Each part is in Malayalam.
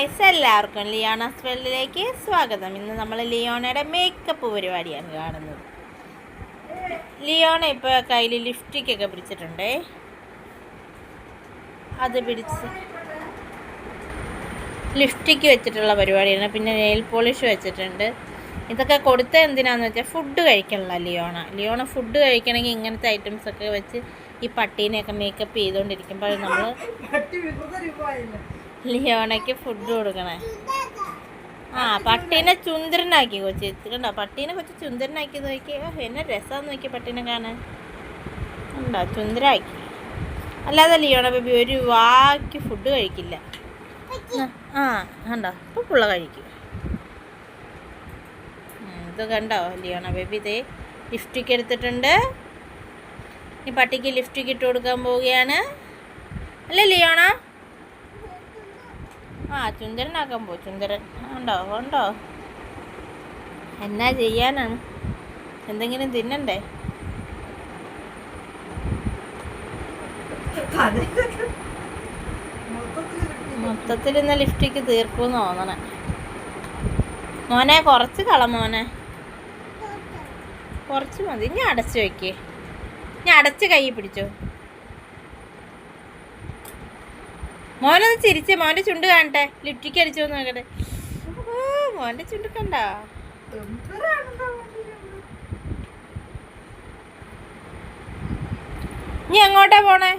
ഗായ്സ്, എല്ലാവർക്കും ലിയോണാസ് വേൾഡിലേക്ക് സ്വാഗതം. ഇന്ന് നമ്മൾ ലിയോണയുടെ മേക്കപ്പ് പരിപാടിയാണ് കാണുന്നത്. ലിയോണ ഇപ്പോൾ കയ്യിൽ ലിപ്സ്റ്റിക്കൊക്കെ പിടിച്ചിട്ടുണ്ടേ. അത് പിടിച്ച് ലിപ്സ്റ്റിക്ക് വെച്ചിട്ടുള്ള പരിപാടിയാണ്. പിന്നെ നെയിൽ പോളിഷ് വെച്ചിട്ടുണ്ട്. ഇതൊക്കെ കൊടുത്ത എന്തിനാന്ന് വെച്ചാൽ ഫുഡ് കഴിക്കണല്ലോ ലിയോണ ഫുഡ് കഴിക്കണമെങ്കിൽ ഇങ്ങനത്തെ ഐറ്റംസൊക്കെ വെച്ച് ഈ പട്ടീനെയൊക്കെ മേക്കപ്പ് ചെയ്തുകൊണ്ടിരിക്കുമ്പോൾ നമ്മൾ ലിയോണയ്ക്ക് ഫുഡ് കൊടുക്കണേ. പട്ടീനെ ചുന്ദരനാക്കി കൊച്ചി കണ്ടോ. പട്ടീനെ കൊച്ചു ചുന്ദരനാക്കി നോക്കി. എന്നെ രസമാന്ന് നോക്കി പട്ടീനെ കാണാൻ. ഉണ്ടോ ചുന്ദരാക്കി. അല്ലാതെ ലിയോണ ബേബി ഒരു വാക്ക് ഫുഡ് കഴിക്കില്ല. കണ്ടോ ഇപ്പം പുള്ള കഴിക്കും. ഇത് കണ്ടോ ലിയോണ ബേബി ഇതേ ലിപ്സ്റ്റിക്ക് എടുത്തിട്ടുണ്ട്. ഈ പട്ടിക്ക് ലിപ്സ്റ്റിക്ക് ഇട്ട് കൊടുക്കാൻ പോവുകയാണ് അല്ലേ ലിയോണ? ചുന്ദരനാക്കാൻ പോ. ചുന്ദരൻ ഉണ്ടോ എന്നാ ചെയ്യാനാണ്, എന്തെങ്കിലും തിന്നണ്ടേ. മൊത്തത്തിൽ ഇന്ന് ലിപ്സ്റ്റിക്ക് തീർക്കുമെന്ന് തോന്നണേ. മോനെ കുറച്ച് മോനെ കുറച്ച് മതി. ഞാൻ അടച്ച് വയ്ക്കേ. ഞാൻ അടച്ച് കൈ പിടിച്ചോ. മോനൊന്ന് ചിരിച്ചേ. മോൻ്റെ ചുണ്ട് കാണട്ടെ. ലിപ്സ്റ്റിക്ക് അടിച്ചോ നോക്കട്ടെ. മോൻ്റെ ചുണ്ട് കണ്ട. നീ എങ്ങോട്ടാ പോണേ?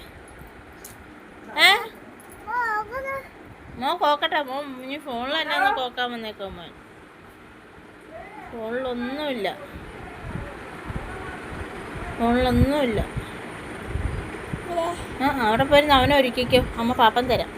മോൻ കോക്കട്ടെ. മോൻ ഇനി ഫോണിൽ തന്നെ ഒന്ന് കോക്കാൻ വന്നേക്കോ. മോൻ ഫോണിലൊന്നുമില്ല. അവിടെ പോയിരുന്ന് അവനെ ഒരുക്കിക്കോ. അമ്മ പാപ്പം തരാം.